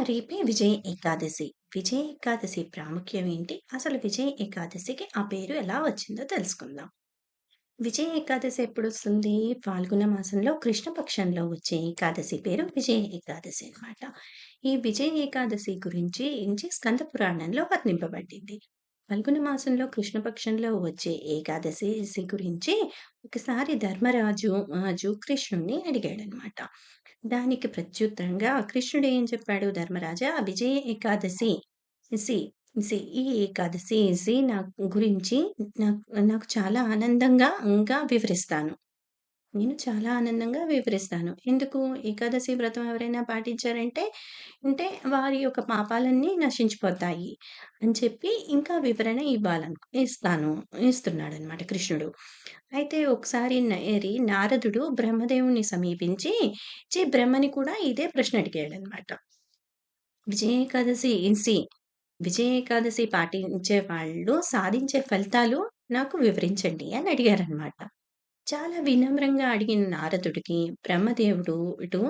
రేపే విజయ ఏకాదశి. విజయ ఏకాదశి ప్రాముఖ్యం ఏంటి? అసలు విజయ ఏకాదశికి ఆ పేరు ఎలా వచ్చిందో తెలుసుకుందాం. విజయ ఏకాదశి ఎప్పుడొస్తుంది? ఫాల్గుణ మాసంలో కృష్ణ పక్షంలో వచ్చే ఏకాదశి పేరు విజయ ఏకాదశి అన్నమాట. ఈ విజయ ఏకాదశి గురించి స్కంద పురాణంలో వర్ణింపబడింది. ఫల్గుణ మాసంలో కృష్ణ పక్షంలో వచ్చే ఏకాదశి గురించి ఒకసారి ధర్మరాజు కృష్ణుడిని అడిగాడనమాట. దానికి ప్రత్యుత్తరంగా కృష్ణుడు ఏం చెప్పాడు? ధర్మరాజా విజయ ఏకాదశి సి సి ఈ ఏకాదశి నా గురించి నాకు చాలా ఆనందంగా వివరిస్తాను. నేను చాలా ఆనందంగా వివరిస్తాను. ఎందుకు? ఏకాదశి వ్రతం ఎవరైనా పాటించారంటే, వారి యొక్క పాపాలన్నీ నశించిపోతాయి అని చెప్పి ఇంకా వివరణ ఇస్తున్నాడనమాట కృష్ణుడు. అయితే ఒకసారి నారదుడు బ్రహ్మదేవుడిని సమీపించి, బ్రహ్మని కూడా ఇదే ప్రశ్న అడిగాడనమాట. విజయ ఏకాదశి సి విజయ ఏకాదశి పాటించే వాళ్ళు సాధించే ఫలితాలు నాకు వివరించండి అని అడిగారనమాట. చాలా వినమ్రంగా అడిగిన నారదుడికి బ్రహ్మదేవుడు ఇటు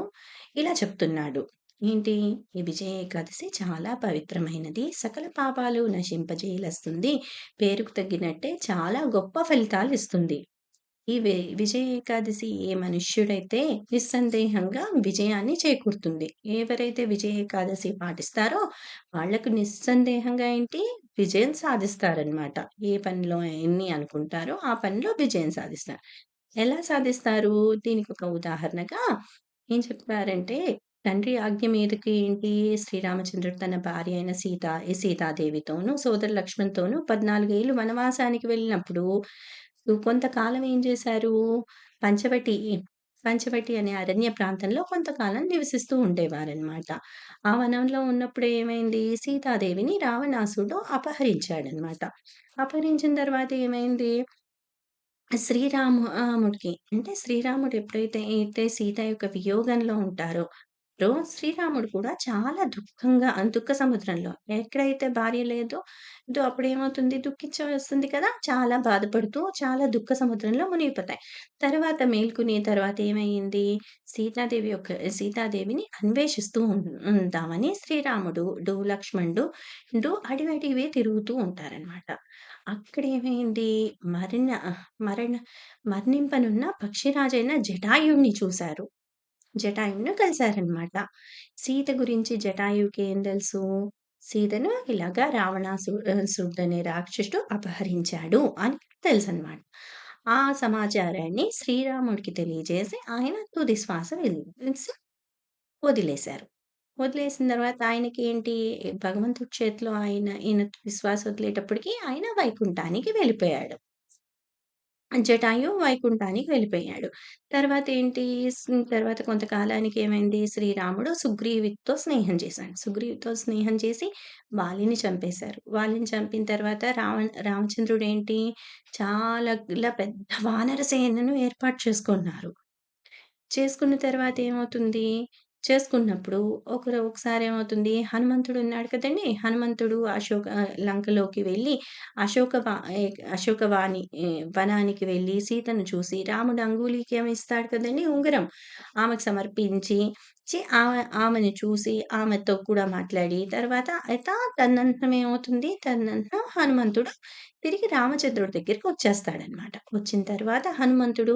ఇలా చెప్తున్నాడు. ఏంటి? ఈ విజయ ఏకాదశి చాలా పవిత్రమైనది. సకల పాపాలు నశింపజేయలస్తుంది. పేరుకు తగ్గినట్టే చాలా గొప్ప ఫలితాలిస్తుంది. ఈ విజయ ఏకాదశి ఏ మనుష్యుడైతే నిస్సందేహంగా విజయాన్ని చేకూరుతుంది. ఎవరైతే విజయ ఏకాదశి పాటిస్తారో వాళ్ళకు నిస్సందేహంగా ఏంటి? విజయం సాధిస్తారనమాట. ఏ పనిలో ఎన్ని అనుకుంటారో ఆ పనిలో విజయం సాధిస్తారు. ఎలా సాధిస్తారు? దీనికొక ఉదాహరణగా ఏం చెప్పారంటే, తండ్రి ఆజ్ఞ మీదకి శ్రీరామచంద్రుడు తన భార్య అయిన సీతాదేవితోనూ, సోదరుడు లక్ష్మణ్‌తోనూ 14 ఏళ్ళు వనవాసానికి వెళ్ళినప్పుడు కొంతకాలం ఏం చేశారు? పంచవటి పంచవటి అనే అరణ్య ప్రాంతంలో కొంతకాలం నివసిస్తూ ఉండేవారనమాట. ఆ వనంలో ఉన్నప్పుడు ఏమైంది? సీతాదేవిని రావణాసురుడు అపహరించాడనమాట. అపహరించిన తర్వాత ఏమైంది? శ్రీరాముడు ఎప్పుడైతే సీత యొక్క వియోగంలో ఉంటారో, శ్రీరాముడు కూడా చాలా దుఃఖ సముద్రంలో ఎక్కడైతే భార్య లేదో, అప్పుడేమవుతుంది దుఃఖించవలసింది కదా! చాలా బాధపడుతూ చాలా దుఃఖ సముద్రంలో మునిగిపోతాయి. తర్వాత ఏమయింది? సీతాదేవిని అన్వేషిస్తూ ఉందామని లక్ష్మణుడు అడవి తిరుగుతూ ఉంటారనమాట. అక్కడేమైంది? మరణ మరణ మరణింపనున్న పక్షిరాజైన జటాయుడిని చూసారు. జటాయువుని కలిసారనమాట. సీత గురించి జటాయువుకి ఏం తెలుసు? సీతను ఇలాగా సుడనే రాక్షసుడు అపహరించాడు అని తెలుసనమాట. ఆ సమాచారాన్ని శ్రీరాముడికి తెలియజేసి ఆయన తుది శ్వాస విడిసి వదిలేశారు. వదిలేసిన తర్వాత ఆయనకేంటి భగవంతుడి చేతిలో ఈయన తుది శ్వాస వదిలేటప్పటికి ఆయన వైకుంఠానికి వెళ్ళిపోయాడు. జటాయువు వైకుంఠానికి వెళ్ళిపోయాడు. తర్వాత కొంతకాలానికి ఏమైంది? శ్రీరాముడు సుగ్రీవుడితో స్నేహం చేశాడు. సుగ్రీవుడితో స్నేహం చేసి వాలిని చంపేశారు. వాలిని చంపిన తర్వాత రామచంద్రుడేంటి చాలా పెద్ద వానర సేనను ఏర్పాటు చేసుకున్నారు. చేసుకున్న తర్వాత ఏమవుతుంది? చేసుకున్నప్పుడు ఒకసారి ఏమవుతుంది? హనుమంతుడు ఉన్నాడు కదండీ! హనుమంతుడు లంకలోకి వెళ్ళి అశోక వ ఎ అశోకవాణి వనానికి వెళ్ళి సీతను చూసి రాముడు అంగుళీకి ఇస్తాడు కదండీ! ఉంగరం. ఆమెకు సమర్పించి ఆమెను చూసి ఆమెతో కూడా మాట్లాడి తర్వాత తదనంతరం హనుమంతుడు తిరిగి రామచంద్రుడి దగ్గరికి వచ్చేస్తాడనమాట. వచ్చిన తర్వాత హనుమంతుడు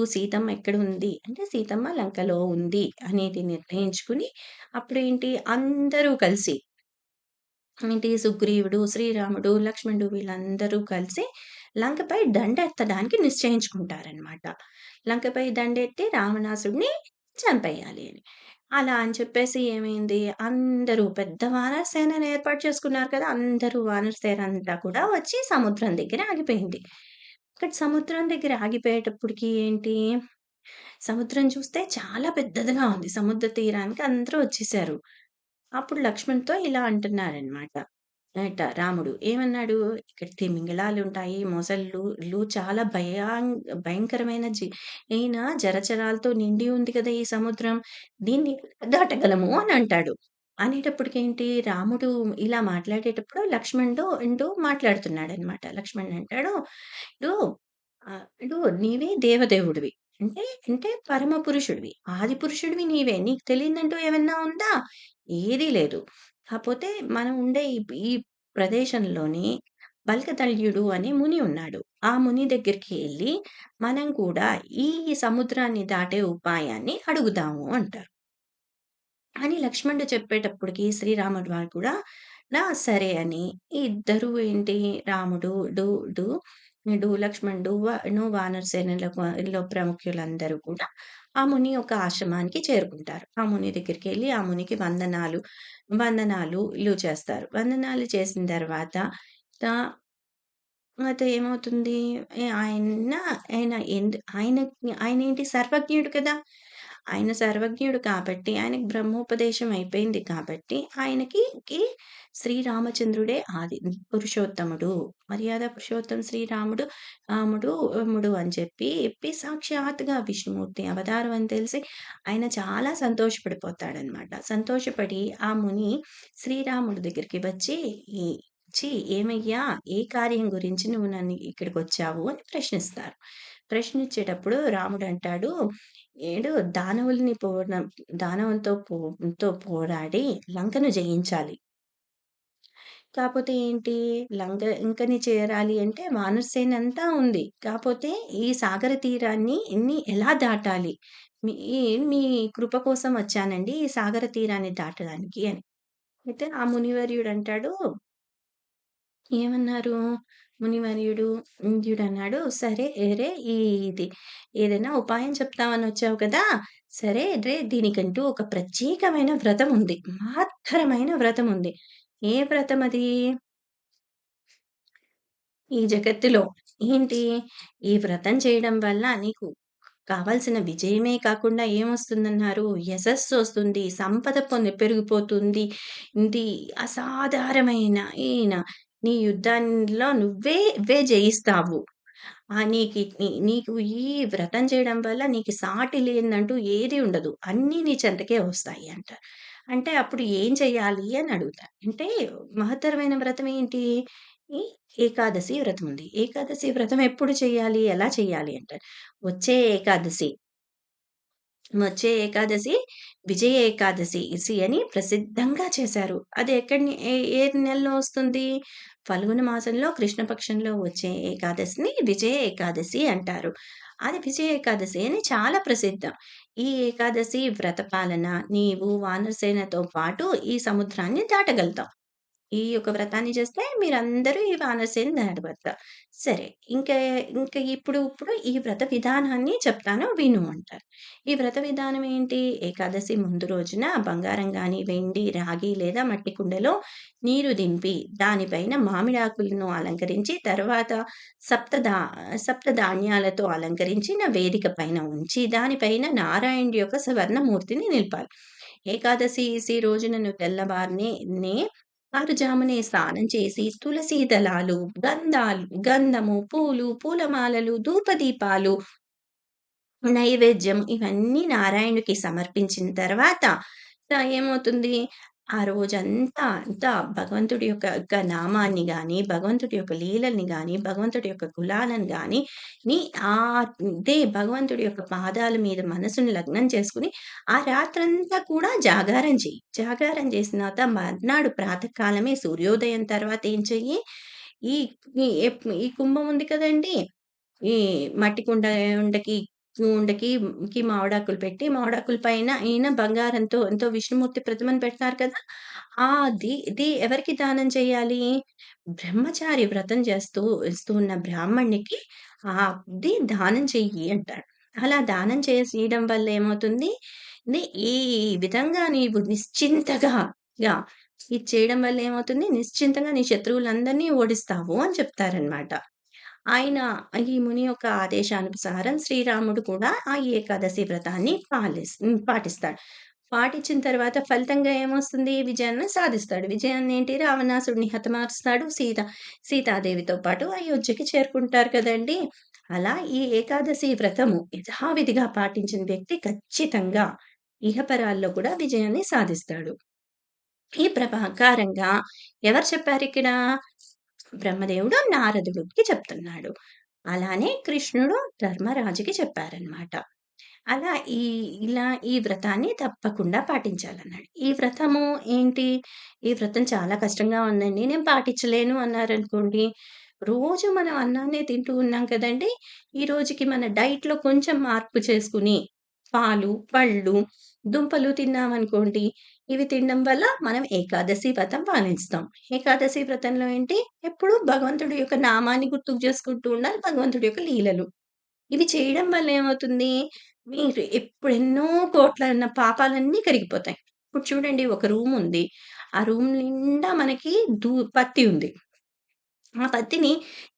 సీతమ్మ ఎక్కడుంది? అంటే సీతమ్మ లంకలో ఉంది అనేది నిర్ణయించుకుని అప్పుడేంటి అందరూ కలిసి సుగ్రీవుడు, శ్రీరాముడు, లక్ష్మణుడు వీళ్ళందరూ కలిసి లంకపై దండెత్తడానికి నిశ్చయించుకుంటారనమాట. లంకపై దండెత్తి రావణాసుడిని చంపేయాలి అని. అలా అని చెప్పేసి ఏమైంది? అందరూ పెద్ద వానర సేనని ఏర్పాటు చేసుకున్నారు కదా! అందరూ వానర సేన అంతా కూడా వచ్చి సముద్రం దగ్గర ఆగిపోయింది. అక్కడ సముద్రం దగ్గర ఆగిపోయేటప్పటికి ఏంటి? సముద్రం చూస్తే చాలా పెద్దదిగా ఉంది. సముద్ర తీరానికి అందరూ వచ్చేసారు. అప్పుడు లక్ష్మణ్‌తో ఇలా అంటున్నారనమాట. రాముడు ఏమన్నాడు? "ఇక్కడ తిమింగలాలుంటాయి, మొసళ్ళు చాలా భయంకరమైన అయిన జలచరాలతో నిండి ఉంది కదా! ఈ సముద్రం. దీన్ని దాటగలము" అని అంటాడు. అనేటప్పటికేంటి రాముడు ఇలా మాట్లాడేటప్పుడు లక్ష్మణుడు మాట్లాడుతున్నాడనమాట. లక్ష్మణుడు అంటాడు, "ఇటు నీవే దేవదేవుడివి. అంటే, అంటే పరమ పురుషుడివి. ఆది పురుషుడివి నీవే. నీకు తెలియనిదంటూ ఏమన్నా ఉందా? ఏదీ లేదు. కాపోతే మనం ఉండే ఈ ప్రదేశంలోని బల్కతల్యుడు అనే ముని ఉన్నాడు. ఆ ముని దగ్గరికి ఎళ్లి మనం కూడా ఈ సముద్రాన్ని దాటే ఉపాయాన్ని అడుగుదాము అంటారు. అని లక్ష్మణుడు చెప్పేటప్పటికి శ్రీరాముడు వారు కూడా సరే అని ఇద్దరు ఏంటి రాముడు డు డు డు లక్ష్మణుడు వానర సేనలో ప్రముఖులందరూ కూడా ఆ ముని యొక్క ఆశ్రమానికి చేరుకుంటారు. ఆ ముని దగ్గరికెళ్ళి ఆ మునికి వందనాలు చేస్తారు. వందనాలు చేసిన తర్వాత ఆహ్, అయితే ఏమవుతుంది? ఆయన ఆయన ఆయనేంటి సర్వజ్ఞుడు కదా! ఆయన సర్వజ్ఞుడు కాబట్టి, ఆయనకి బ్రహ్మోపదేశం అయిపోయింది కాబట్టి, ఆయనకి శ్రీరామచంద్రుడే ఆది పురుషోత్తముడు. మర్యాద పురుషోత్తం శ్రీరాముడు రాముడు అని చెప్పి సాక్షాత్తుగా విష్ణుమూర్తి అవతారం అని తెలిసి ఆయన చాలా సంతోషపడిపోతాడనమాట. సంతోషపడి ఆ ముని శ్రీరాముడి దగ్గరికి వచ్చి ఈ "ఏమయ్యా! ఏ కార్యం గురించి నువ్వు నన్ను ఇక్కడికొచ్చావు?" అని ప్రశ్నిస్తారు. ప్రశ్నించేటప్పుడు రాముడంటాడు, "ఏడు దానవులతో పోరాడి లంకను జయించాలి. కాపోతే ఏంటి లంకని చేరాలి అంటే వానరసేన అంతా ఉంది. కాపోతే ఈ సాగర తీరాన్ని ఎలా దాటాలి? మీ మీ కృప కోసం వచ్చానండి ఈ సాగర తీరాన్ని దాటడానికి" అని. అయితే ఆ మునివర్యుడంటాడు ఏమన్నారు? మునివర్యుడన్నాడు, "సరే రే ఇది ఏదైనా ఉపాయం చెప్తావనొచ్చావు కదా! సరే దీనికంటూ ఒక ప్రత్యేకమైన వ్రతముంది. మహత్తరమైన వ్రతముంది. ఏ వ్రతమది? ఈ జగత్తులో ఏంటి? ఈ వ్రతం చేయడం వల్ల నీకు కావాల్సిన విజయమే కాకుండా ఏమొస్తుందన్నారు? యశస్సొస్తుంది, సంపద పెరిగిపోతుంది. ఇది అసాధారణమైన నీ యుద్ధంలో నువ్వే జయిస్తావు. నీకు ఈ వ్రతం చేయడం వల్ల నీకు సాటి లేనిదంటూ ఏది ఉండదు. అన్నీ నీ చెంతకే వస్తాయి" అంటారు. అంటే అప్పుడు ఏం చేయాలి అని అడుగుతారు. అంటే మహత్తరమైన వ్రతం ఏంటి? ఈ ఏకాదశి వ్రతం ఉంది. ఏకాదశి వ్రతం ఎప్పుడు చేయాలి? ఎలా చేయాలి అంటారు. వచ్చే ఏకాదశి వచ్చే ఏకాదశి విజయ ఏకాదశి అని ప్రసిద్ధంగా చేశారు. అది ఏ నెలలో వస్తుంది? ఫల్గుణ మాసంలో కృష్ణ పక్షంలో వచ్చే ఏకాదశిని విజయ ఏకాదశి అంటారు. అది విజయ ఏకాదశి అని చాలా ప్రసిద్ధం. ఈ ఏకాదశి వ్రత పాలన నీవు వానరసేనతో పాటు ఈ సముద్రాన్ని దాటగలుగుతావు. ఈ యొక్క వ్రతాన్ని చేస్తే మీరందరూ ఈ వానరసేన దాటగలుగుతారు. సరే. ఇంకా ఇంకా ఇప్పుడు ఈ వ్రత విధానాన్ని చెప్తాను విను అంటారు. ఈ వ్రత విధానం ఏంటి? ఏకాదశి ముందు రోజున బంగారం గాని, వెండి, రాగి లేదా మట్టి కుండలో నీరు దింపి, దానిపైన మామిడాకులను అలంకరించి, తర్వాత సప్తదా సప్తధాన్యాలతో అలంకరించిన వేదిక పైన ఉంచి, దానిపైన నారాయణుడి యొక్క స్వర్ణమూర్తిని నిలపాలి. ఏకాదశి రోజున నువ్వు తెల్లవారినే ఆరుజామునే స్నానం చేసి తులసీ దళాలు, గంధము, పూలు, పూలమాలలు, ధూపదీపాలు నైవేద్యం ఇవన్నీ నారాయణుడికి సమర్పించిన తర్వాత ఏమవుతుంది? ఆ రోజంతా భగవంతుడి యొక్క నామాన్ని గాని, భగవంతుడి యొక్క లీలల్ని గాని, భగవంతుడి యొక్క గుణాలను గాని నీ అదే భగవంతుడి యొక్క పాదాల మీద మనసుని లగ్నం చేసుకొని, ఆ రాత్రంతా కూడా జాగారం చెయ్యి. జాగారం చేసిన తర్వాత మర్నాడు ప్రాతకాలమే సూర్యోదయం తర్వాత ఏం చెయ్యి? ఈ ఈ కుంభం ఉంది కదండీ! ఈ మట్టి ఉండకి ఉండకి మామిడాకులు పెట్టి, మామిడాకుల పైన బంగారంతో ఎంతో విష్ణుమూర్తి ప్రతిమను పెడతారు కదా! ఎవరికి దానం చేయాలి? బ్రహ్మచారి వ్రతం ఇస్తూ ఉన్న బ్రాహ్మణునికి దానం చెయ్యి అంటాడు. అలా దానం చేసియడం వల్ల ఏమవుతుంది? ని ఈ విధంగా నీవు ఇది చేయడం వల్ల ఏమవుతుంది? నిశ్చింతగా నీ శత్రువులందరిని ఓడిస్తావు అని చెప్తారనమాట. ఆయన ఈ ముని యొక్క ఆదేశానుసారం శ్రీరాముడు కూడా ఆ ఏకాదశి వ్రతాన్ని పాటిస్తాడు. పాటించిన తర్వాత ఫలితంగా ఏమొస్తుంది? విజయాన్ని సాధిస్తాడు. విజయాన్నేంటి రావణాసుడిని హతమారుస్తాడు. సీతాదేవితో పాటు అయోధ్యకి చేరుకుంటారు కదండీ! అలా ఈ ఏకాదశి వ్రతము యథావిధిగా పాటించిన వ్యక్తి ఖచ్చితంగా ఇహపరాల్లో కూడా విజయాన్ని సాధిస్తాడు. ఈ ప్రకారంగా ఎవరు చెప్పారిక్కడ? బ్రహ్మదేవుడు నారదుడికి చెప్తున్నాడు. అలానే కృష్ణుడు ధర్మరాజుకి చెప్పారనమాట. అలా ఈ ఇలా ఈ వ్రతాన్ని తప్పకుండా పాటించాలన్నాడు. ఈ వ్రతము ఏంటి? ఈ వ్రతం చాలా కష్టంగా ఉందండి. నేను పాటించలేను అన్నారనుకోండి, రోజు మనం అన్నాన్నే తింటూ ఉన్నాం కదండీ! ఈ రోజుకి మన డైట్‌లో కొంచెం మార్పు చేసుకొని, పాలు, పళ్ళు, దుంపలు తిన్నామనుకోండి, ఇవి తినడం వల్ల మనం ఏకాదశి వ్రతం పాలిస్తాం. ఏకాదశి వ్రతంలో ఏంటి? ఎప్పుడు భగవంతుడి యొక్క నామాన్ని గుర్తుకు చేసుకుంటూ ఉండాలి. భగవంతుడి యొక్క లీలలు. ఇవి చేయడం వల్ల ఏమవుతుంది? మీరు ఎన్నో కోట్లన్న పాపాలన్నీ కరిగిపోతాయి. ఇప్పుడు చూడండి ఒక రూముంది. ఆ రూమ్ నిండా మనకి పత్తి ఉంది. ఆ పత్తిని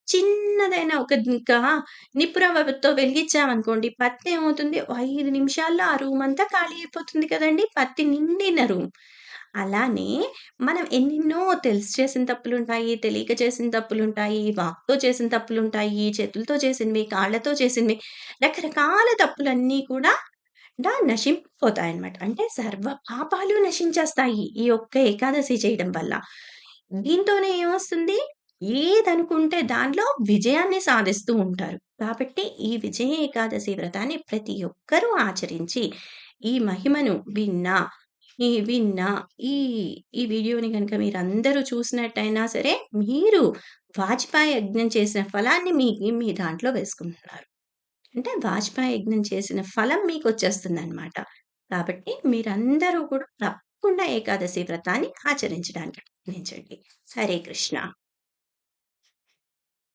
చిన్నదైన ఇంకా నిప్పురవ్వతో వెలిగించామనుకోండి, పత్తి ఏమవుతుంది? 5 నిమిషాల్లో ఆ రూమంతా ఖాళీ అయిపోతుంది కదండీ! పత్తి నిండిన రూమ్. అలానే మనం ఎన్నెన్నో తెలిసి చేసిన తప్పులుంటాయి, తెలియక చేసిన తప్పులుంటాయి, వాక్‌తో చేసిన తప్పులుంటాయి, చేతులతో చేసినవి, కాళ్ళతో చేసినవి, రకరకాల తప్పులన్నీ కూడా నశించిపోతాయన్నమాట. అంటే సర్వ పాపాలు నశించేస్తాయి. ఈ ఒక్క ఏకాదశి చేయడం వల్ల. దీంతోనే ఏమొస్తుంది? ఏదనుకుంటే దానిలో విజయాన్ని సాధిస్తూ ఉంటారు. కాబట్టి ఈ విజయ ఏకాదశి వ్రతాన్ని ప్రతి ఒక్కరూ ఆచరించి, ఈ మహిమను విన్నా ఈ ఈ వీడియోని గనుక మీరందరూ చూసినట్టయినా సరే, మీరు వాజపేయి యజ్ఞం చేసిన ఫలాన్ని మీ దాంట్లో వేసుకుంటున్నారు. అంటే వాజపేయి యజ్ఞం చేసిన ఫలం మీకొచ్చేస్తుందనమాట. కాబట్టి మీరందరూ కూడా తప్పకుండా ఏకాదశి వ్రతాన్ని ఆచరించడానికి ప్రయత్నించండి. హరే కృష్ణ.